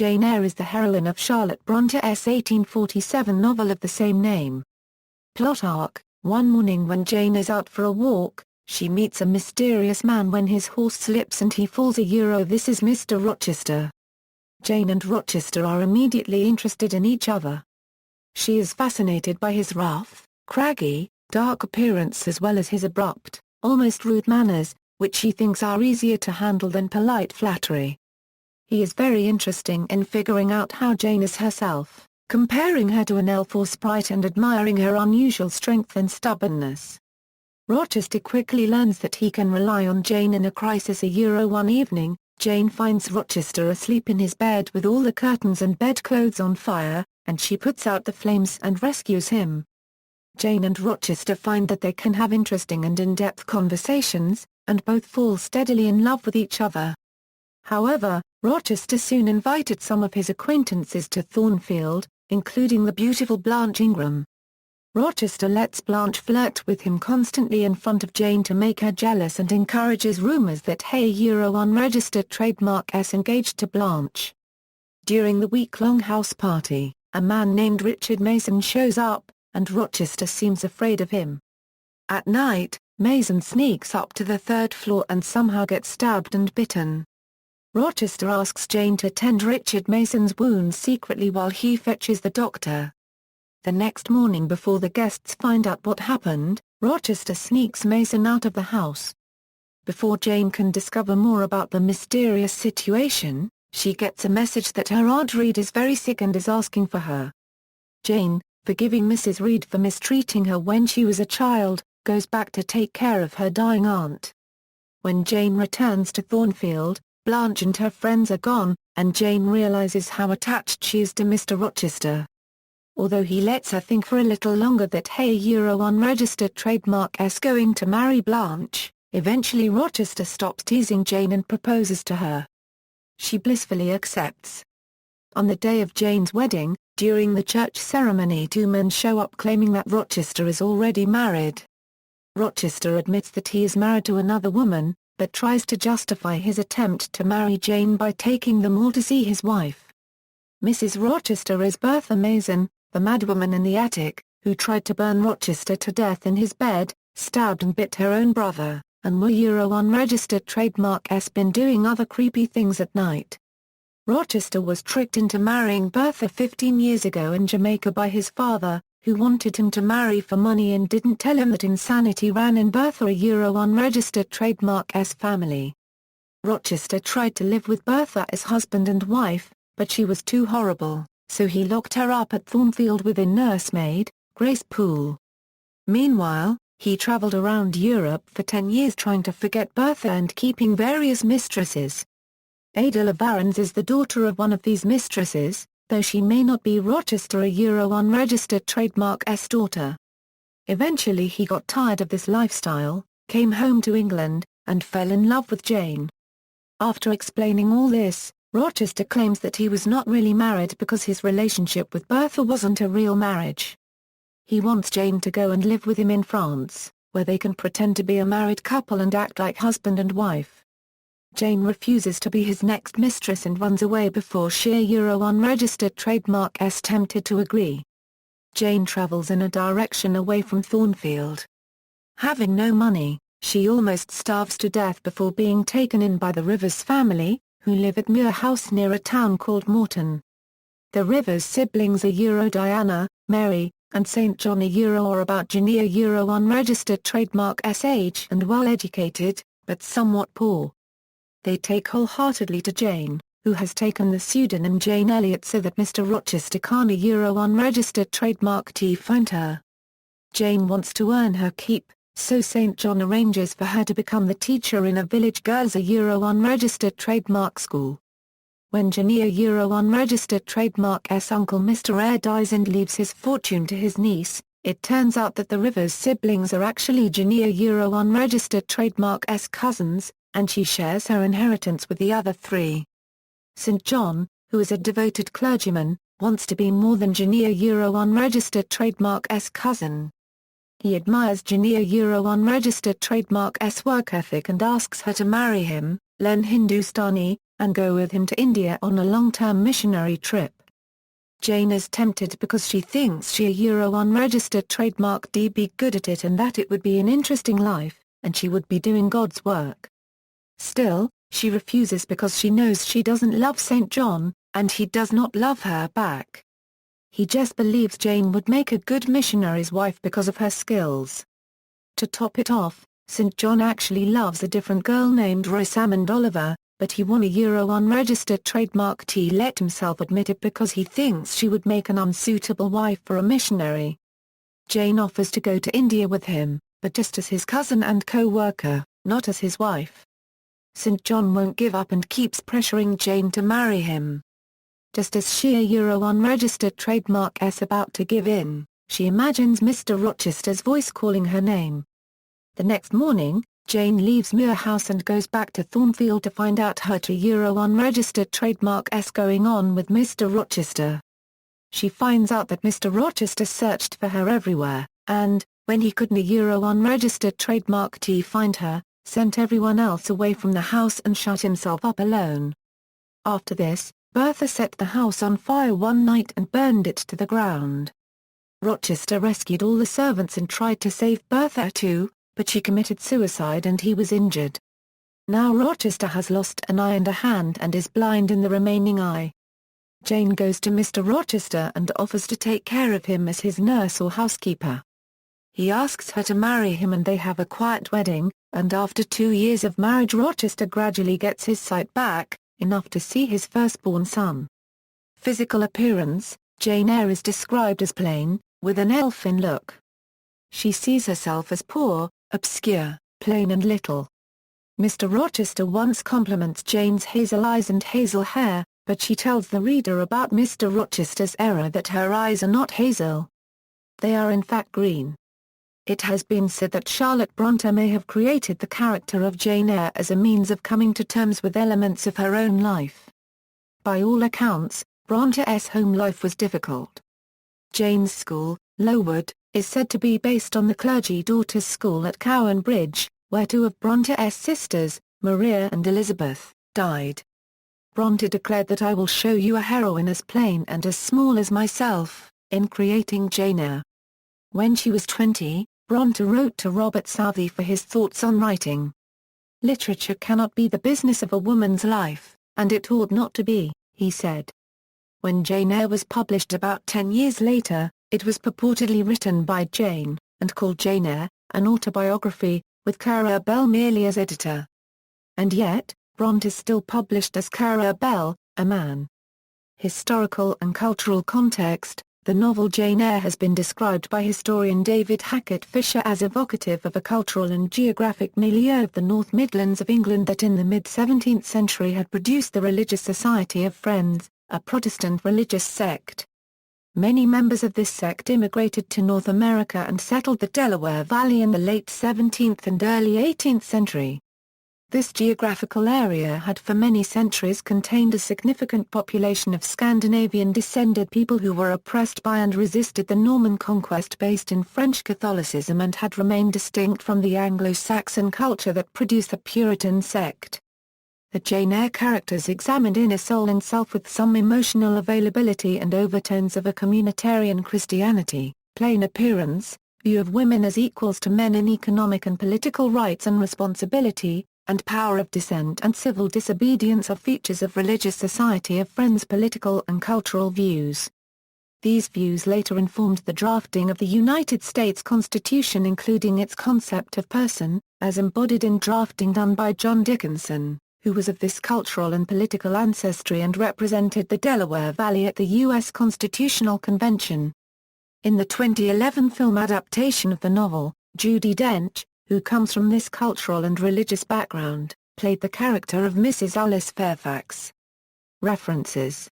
Jane Eyre is the heroine of Charlotte Bronte's 1847 novel of the same name. Plot arc: one morning when Jane is out for a walk, she meets a mysterious man when his horse slips and he falls. This is Mr. Rochester. Jane and Rochester are immediately interested in each other. She is fascinated by his rough, craggy, dark appearance as well as his abrupt, almost rude manners, which she thinks are easier to handle than polite flattery. He is very interesting in figuring out how Jane is herself, comparing her to an elf or sprite and admiring her unusual strength and stubbornness. Rochester quickly learns that he can rely on Jane in a crisis. One evening, Jane finds Rochester asleep in his bed with all the curtains and bedclothes on fire, and she puts out the flames and rescues him. Jane and Rochester find that they can have interesting and in-depth conversations, and both fall steadily in love with each other. However, Rochester soon invited some of his acquaintances to Thornfield, including the beautiful Blanche Ingram. Rochester lets Blanche flirt with him constantly in front of Jane to make her jealous and encourages rumors that unregistered trademark is engaged to Blanche. During the week-long house party, a man named Richard Mason shows up, and Rochester seems afraid of him. At night, Mason sneaks up to the third floor and somehow gets stabbed and bitten. Rochester asks Jane to tend Richard Mason's wounds secretly while he fetches the doctor. The next morning before the guests find out what happened, Rochester sneaks Mason out of the house. Before Jane can discover more about the mysterious situation, she gets a message that her Aunt Reed is very sick and is asking for her. Jane, forgiving Mrs. Reed for mistreating her when she was a child, goes back to take care of her dying aunt. When Jane returns to Thornfield, Blanche and her friends are gone, and Jane realizes how attached she is to Mr. Rochester. Although he lets her think for a little longer that unregistered trademark is going to marry Blanche, eventually Rochester stops teasing Jane and proposes to her. She blissfully accepts. On the day of Jane's wedding, during the church ceremony, two men show up claiming that Rochester is already married. Rochester admits that he is married to another woman, but tries to justify his attempt to marry Jane by taking them all to see his wife. Mrs. Rochester is Bertha Mason, the madwoman in the attic, who tried to burn Rochester to death in his bed, stabbed and bit her own brother, and unregistered trademark has been doing other creepy things at night. Rochester was tricked into marrying Bertha 15 years ago in Jamaica by his father, who wanted him to marry for money and didn't tell him that insanity ran in Bertha unregistered trademark's family. Rochester tried to live with Bertha as husband and wife, but she was too horrible, so he locked her up at Thornfield with a nursemaid, Grace Poole. Meanwhile, he traveled around Europe for 10 years trying to forget Bertha and keeping various mistresses. Ada LaVarens is the daughter of one of these mistresses, though she may not be Rochester unregistered trademark's daughter. Eventually he got tired of this lifestyle, came home to England, and fell in love with Jane. After explaining all this, Rochester claims that he was not really married because his relationship with Bertha wasn't a real marriage. He wants Jane to go and live with him in France, where they can pretend to be a married couple and act like husband and wife. Jane refuses to be his next mistress and runs away before unregistered trademark is tempted to agree. Jane travels in a direction away from Thornfield. Having no money, she almost starves to death before being taken in by the Rivers family, who live at Muir House near a town called Morton. The Rivers siblings are Diana, Mary, and St. John are about Jane unregistered trademark's age and well-educated, but somewhat poor. They take wholeheartedly to Jane, who has taken the pseudonym Jane Elliott so that Mr. Rochester can't unregistered trademark find her. Jane wants to earn her keep, so St. John arranges for her to become the teacher in a village girls' unregistered trademark school. When Jane unregistered trademark's uncle Mr. Eyre dies and leaves his fortune to his niece, it turns out that the Rivers siblings are actually Jane unregistered trademark's cousins, and she shares her inheritance with the other three. St. John, who is a devoted clergyman, wants to be more than Jane unregistered trademark's cousin. He admires Jane unregistered trademark's work ethic and asks her to marry him, learn Hindustani, and go with him to India on a long-term missionary trip. Jane is tempted because she thinks she a unregistered trademark D be good at it and that it would be an interesting life, and she would be doing God's work. Still, she refuses because she knows she doesn't love St. John, and he does not love her back. He just believes Jane would make a good missionary's wife because of her skills. To top it off, St. John actually loves a different girl named Rosamond Oliver, but he won a unregistered trademark T. Let himself admit it because he thinks she would make an unsuitable wife for a missionary. Jane offers to go to India with him, but just as his cousin and co-worker, not as his wife. St. John won't give up and keeps pressuring Jane to marry him. Just as she a unregistered trademark is about to give in, she imagines Mr. Rochester's voice calling her name. The next morning, Jane leaves Muir House and goes back to Thornfield to find out her unregistered trademark is going on with Mr. Rochester. She finds out that Mr. Rochester searched for her everywhere, and, when he couldn't a unregistered trademark T find her, sent everyone else away from the house and shut himself up alone. After this, Bertha set the house on fire one night and burned it to the ground. Rochester rescued all the servants and tried to save Bertha too, but she committed suicide and he was injured. Now Rochester has lost an eye and a hand and is blind in the remaining eye. Jane goes to Mr. Rochester and offers to take care of him as his nurse or housekeeper. He asks her to marry him and they have a quiet wedding, and after 2 years of marriage Rochester gradually gets his sight back, enough to see his firstborn son. Physical appearance, Jane Eyre is described as plain, with an elfin look. She sees herself as poor, obscure, plain and little. Mr. Rochester once compliments Jane's hazel eyes and hazel hair, but she tells the reader about Mr. Rochester's error that her eyes are not hazel. They are in fact green. It has been said that Charlotte Brontë may have created the character of Jane Eyre as a means of coming to terms with elements of her own life. By all accounts, Bronte's home life was difficult. Jane's school, Lowood, is said to be based on the clergy daughters' school at Cowan Bridge, where 2 of Bronte's sisters, Maria and Elizabeth, died. Brontë declared that I will show you a heroine as plain and as small as myself, in creating Jane Eyre. When she was 20, Brontë wrote to Robert Southey for his thoughts on writing. Literature cannot be the business of a woman's life, and it ought not to be, he said. When Jane Eyre was published about 10 years later, it was purportedly written by Jane, and called Jane Eyre, an autobiography, with Cara Bell merely as editor. And yet, Brontë is still published as Cara Bell, a man. Historical and cultural context. The novel Jane Eyre has been described by historian David Hackett Fisher as evocative of a cultural and geographic milieu of the North Midlands of England that in the mid-17th century had produced the Religious Society of Friends, a Protestant religious sect. Many members of this sect immigrated to North America and settled the Delaware Valley in the late 17th and early 18th century. This geographical area had for many centuries contained a significant population of Scandinavian-descended people who were oppressed by and resisted the Norman conquest based in French Catholicism and had remained distinct from the Anglo-Saxon culture that produced the Puritan sect. The Jane Eyre characters examined inner soul and self with some emotional availability and overtones of a communitarian Christianity, plain appearance, view of women as equals to men in economic and political rights and responsibility, and power of dissent and civil disobedience are features of Religious Society of Friends' political and cultural views. These views later informed the drafting of the United States Constitution, including its concept of person, as embodied in drafting done by John Dickinson, who was of this cultural and political ancestry and represented the Delaware Valley at the U.S. Constitutional Convention. In the 2011 film adaptation of the novel, Judi Dench, who comes from this cultural and religious background, played the character of Mrs. Alice Fairfax. References